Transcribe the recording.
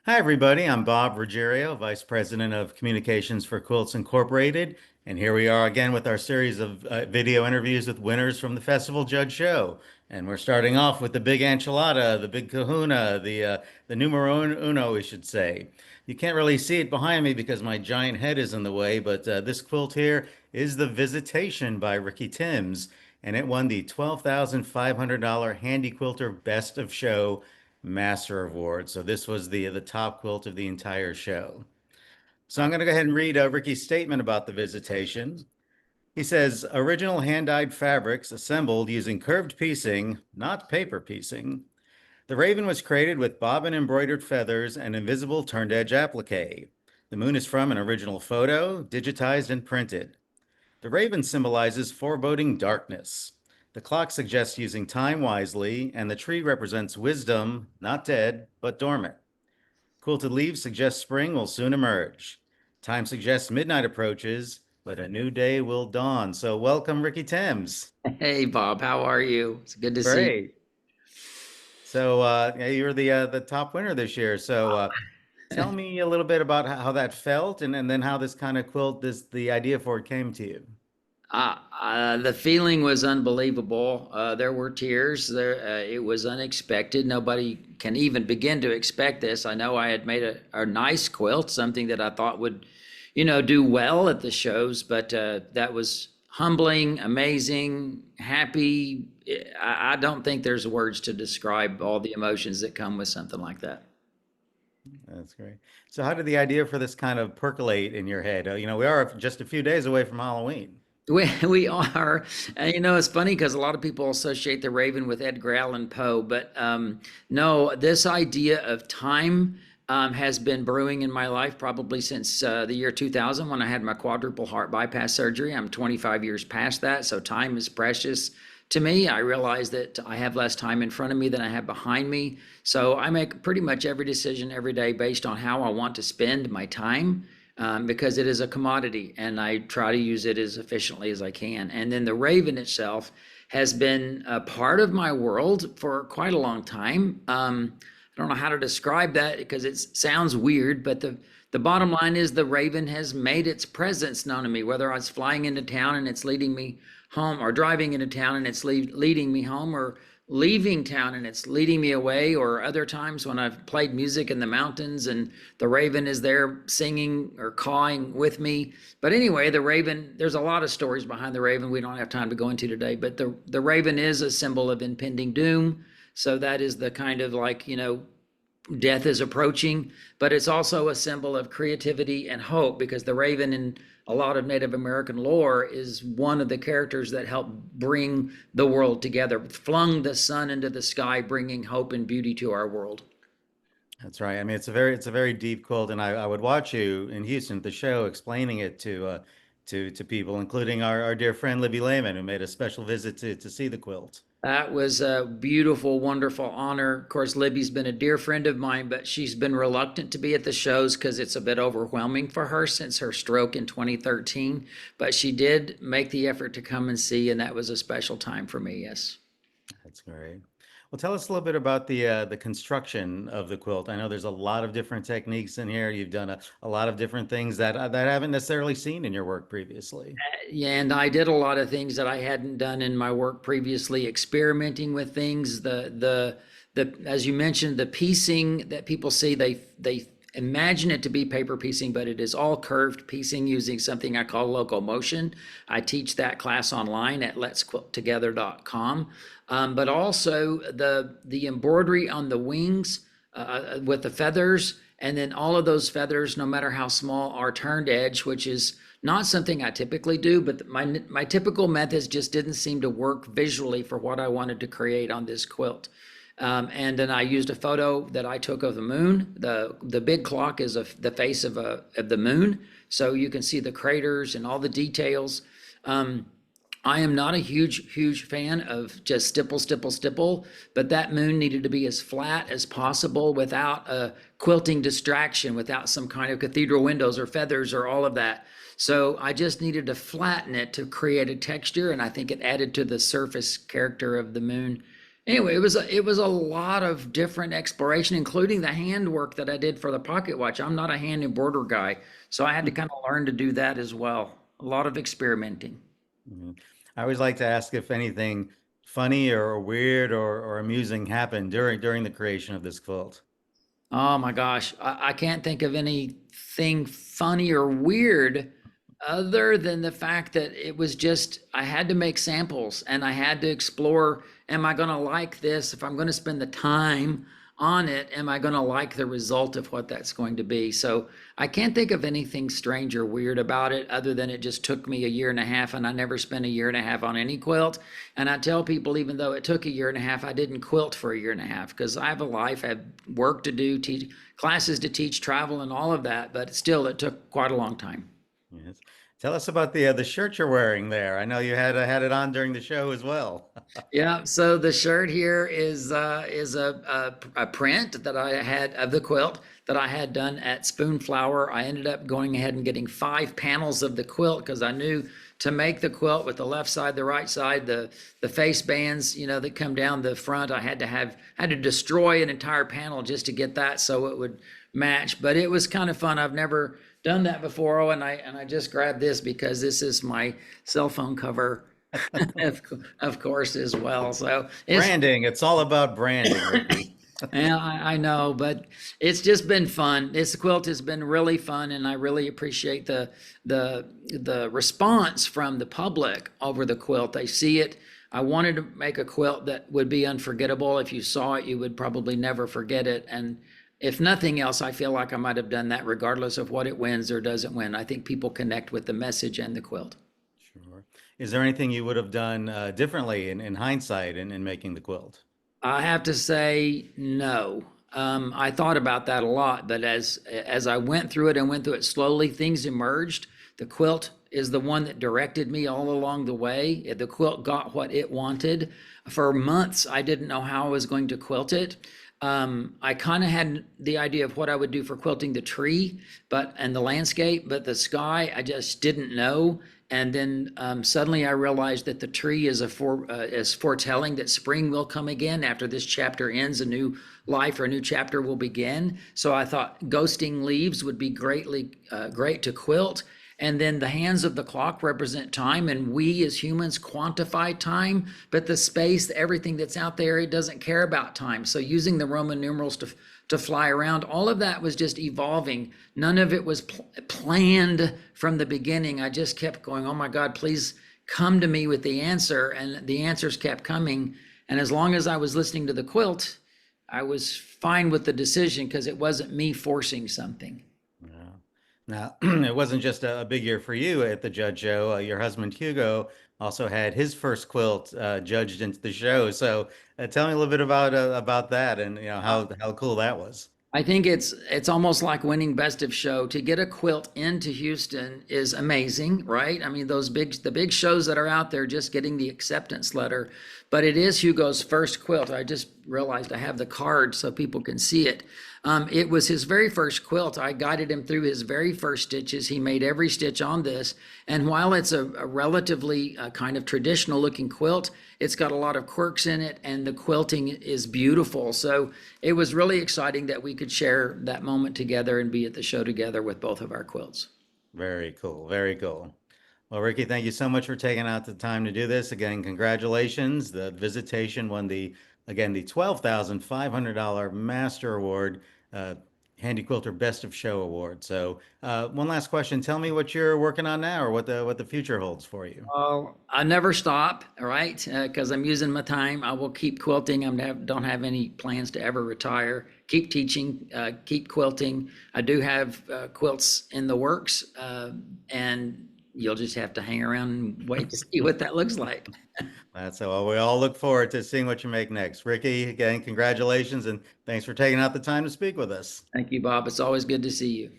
Hi, everybody. I'm Bob Ruggiero, Vice President of Communications for Quilts Incorporated. And here we are again with our series of video interviews with winners from the Festival Judge Show. And we're starting off with the big enchilada, the big kahuna, the numero uno, we should say. You can't really see it behind me because my giant head is in the way, but this quilt here is the Visitation by Ricky Timms, and it won the $12,500 Handi Quilter Best of Show Master Award. So this was the top quilt of the entire show. So I'm going to go ahead and read Ricky's statement about the Visitation. He says, original hand-dyed fabrics assembled using curved piecing, not paper piecing. The raven was created with bobbin embroidered feathers and invisible turned edge applique. The moon is from an original photo, digitized and printed. The raven symbolizes foreboding darkness. The clock suggests using time wisely, and the tree represents wisdom, not dead, but dormant. Quilted leaves suggest spring will soon emerge. Time suggests midnight approaches, but a new day will dawn. So welcome, Ricky Timms. Hey Bob, how are you? It's good to see you. Great. So yeah, you're the top winner this year. So tell me a little bit about how that felt, and then how this kind of quilt, the idea for it came to you. The feeling was unbelievable. There were tears. It was unexpected. Nobody can even begin to expect this. I know I had made a nice quilt, something that I thought would, do well at the shows, but that was humbling, amazing, happy. I don't think there's words to describe all the emotions that come with something like that. That's great. So how did the idea for this kind of percolate in your head? We are just a few days away from Halloween. We are. And, it's funny because a lot of people associate the Raven with Edgar Allan Poe, but no, this idea of time has been brewing in my life probably since the year 2000 when I had my quadruple heart bypass surgery. I'm 25 years past that, so time is precious to me. I realize that I have less time in front of me than I have behind me. So I make pretty much every decision every day based on how I want to spend my time, because it is a commodity and I try to use it as efficiently as I can. And then the Raven itself has been a part of my world for quite a long time. I don't know how to describe that because it sounds weird, but the bottom line is the Raven has made its presence known to me, whether I was flying into town and it's leading me home, or driving into town and it's leading me home, or leaving town and it's leading me away, or other times when I've played music in the mountains and the Raven is there singing or cawing with me. But anyway, the Raven, there's a lot of stories behind the Raven we don't have time to go into today, but the Raven is a symbol of impending doom. So that is the kind of like, death is approaching, but it's also a symbol of creativity and hope, because the Raven in a lot of Native American lore is one of the characters that helped bring the world together, flung the sun into the sky, bringing hope and beauty to our world. That's right. I mean, it's a very deep quilt, and I would watch you in Houston at the show explaining it to people, including our dear friend Libby Lehman, who made a special visit to see the quilt. That was a beautiful, wonderful honor. Of course, Libby's been a dear friend of mine, but she's been reluctant to be at the shows because it's a bit overwhelming for her since her stroke in 2013. But she did make the effort to come and see, and that was a special time for me, yes. That's great. Well, tell us a little bit about the construction of the quilt. I know there's a lot of different techniques in here. You've done a lot of different things that I haven't necessarily seen in your work previously. Yeah, and I did a lot of things that I hadn't done in my work previously, experimenting with things. The as you mentioned, the piecing that people see, they imagine it to be paper piecing, but it is all curved piecing using something I call locomotion. I teach that class online at letsquilttogether.com. But also the embroidery on the wings with the feathers, and then all of those feathers, no matter how small, are turned edge, which is not something I typically do, but my typical methods just didn't seem to work visually for what I wanted to create on this quilt. And then I used a photo that I took of the moon. The big clock is the face of the moon, so you can see the craters and all the details. I am not a huge fan of just stipple, stipple, stipple, but that moon needed to be as flat as possible without a quilting distraction, without some kind of cathedral windows or feathers or all of that. So I just needed to flatten it to create a texture, and I think it added to the surface character of the moon. Anyway, it was a lot of different exploration, including the handwork that I did for the pocket watch. I'm not a hand embroider guy, so I had to kind of learn to do that as well. A lot of experimenting. Mhm. I always like to ask if anything funny or weird or amusing happened during the creation of this quilt. Oh my gosh, I can't think of anything funny or weird other than the fact that it was just, I had to make samples and I had to explore, am I going to like this? If I'm going to spend the time on it, am I going to like the result of what that's going to be? So I can't think of anything strange or weird about it other than it just took me a year and a half and I never spent a year and a half on any quilt. And I tell people, even though it took a year and a half, I didn't quilt for a year and a half because I have a life, I have work to do, teach classes to teach, travel, and all of that. But still, it took quite a long time. Yes. Tell us about the shirt you're wearing there. I know you had it on during the show as well. Yeah, so the shirt here is a print that I had of the quilt that I had done at Spoonflower. I ended up going ahead and getting 5 panels of the quilt because I knew to make the quilt with the left side, the right side, the face bands, that come down the front. I had to destroy an entire panel just to get that so it would match. But it was kind of fun. I've never done that before. Oh, and I just grabbed this because this is my cell phone cover of, of course, as well. So it's, Branding, it's all about branding, Ricky. yeah, I know, but it's just been fun. This quilt has been really fun, and I really appreciate the response from the public over the quilt. They see it. I wanted to make a quilt that would be unforgettable. If you saw it, you would probably never forget it. And if nothing else, I feel like I might have done that regardless of what it wins or doesn't win. I think people connect with the message and the quilt. Sure. Is there anything you would have done differently in hindsight in making the quilt? I have to say no. I thought about that a lot, but as I went through it and went through it slowly, things emerged. The quilt is the one that directed me all along the way. The quilt got what it wanted. For months, I didn't know how I was going to quilt it. I kind of had the idea of what I would do for quilting the tree, and the landscape, but the sky, I just didn't know. And then suddenly I realized that the tree is foretelling that spring will come again after this chapter ends. A new life or a new chapter will begin. So I thought ghosting leaves would be great to quilt. And then the hands of the clock represent time, and we as humans quantify time, but the space, everything that's out there, it doesn't care about time. So using the Roman numerals to fly around, all of that was just evolving. None of it was planned from the beginning. I just kept going, oh my God, please come to me with the answer. And the answers kept coming. And as long as I was listening to the quilt, I was fine with the decision because it wasn't me forcing something. Yeah. Now, it wasn't just a big year for you at the Judge Show. Your husband Hugo also had his first quilt judged into the show. So, tell me a little bit about that and how cool that was. I think it's almost like winning best of show. To get a quilt into Houston is amazing, right? I mean, the big shows that are out there just getting the acceptance letter. But it is Hugo's first quilt. I just realized I have the card so people can see it. It was his very first quilt. I guided him through his very first stitches. He made every stitch on this. And while it's a relatively kind of traditional looking quilt, it's got a lot of quirks in it, and the quilting is beautiful. So it was really exciting that we could share that moment together and be at the show together with both of our quilts. Very cool. Very cool. Well, Ricky, thank you so much for taking out the time to do this. Again, congratulations. The Visitation won the $12,500 Master Award, Handy Quilter Best of Show Award. So, one last question. Tell me what you're working on now or what the future holds for you. Well, I never stop, all right, because I'm using my time. I will keep quilting. Don't have any plans to ever retire. Keep teaching, keep quilting. I do have quilts in the works, and you'll just have to hang around and wait to see what that looks like. That's all. We all look forward to seeing what you make next. Ricky, again, congratulations and thanks for taking out the time to speak with us. Thank you, Bob. It's always good to see you.